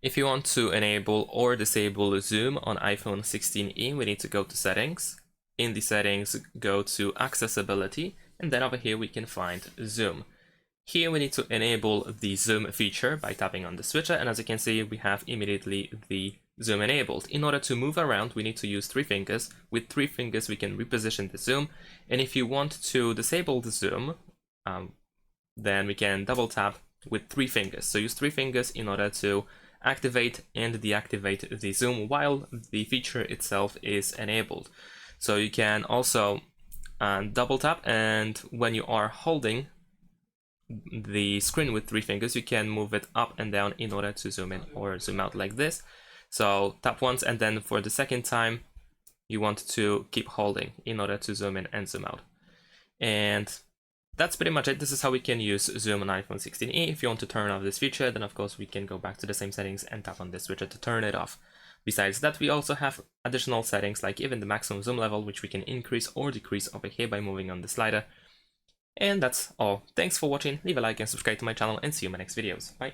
If you want to enable or disable zoom on iPhone 16e, we need to go to settings. In the settings, go to accessibility, and then over here we can find zoom. Here we need to enable the zoom feature by tapping on the switcher, and as you can see, we have immediately the zoom enabled. In order to move around, we need to use 3 fingers. With 3 fingers, we can reposition the zoom, and if you want to disable the zoom, then we can double tap with 3 fingers. So use 3 fingers in order to activate and deactivate the zoom while the feature itself is enabled. So you can also double tap, and when you are holding the screen with 3 fingers, you can move it up and down in order to zoom in or zoom out like this. So tap once, and then for the second time you want to keep holding in order to zoom in and zoom out. And that's pretty much it. This is how we can use zoom on iPhone 16e. If you want to turn off this feature, then of course we can go back to the same settings and tap on this switcher to turn it off. Besides that, we also have additional settings like even the maximum zoom level, which we can increase or decrease over here by moving on the slider. And that's all. Thanks for watching, leave a like and subscribe to my channel, and see you in my next videos. Bye!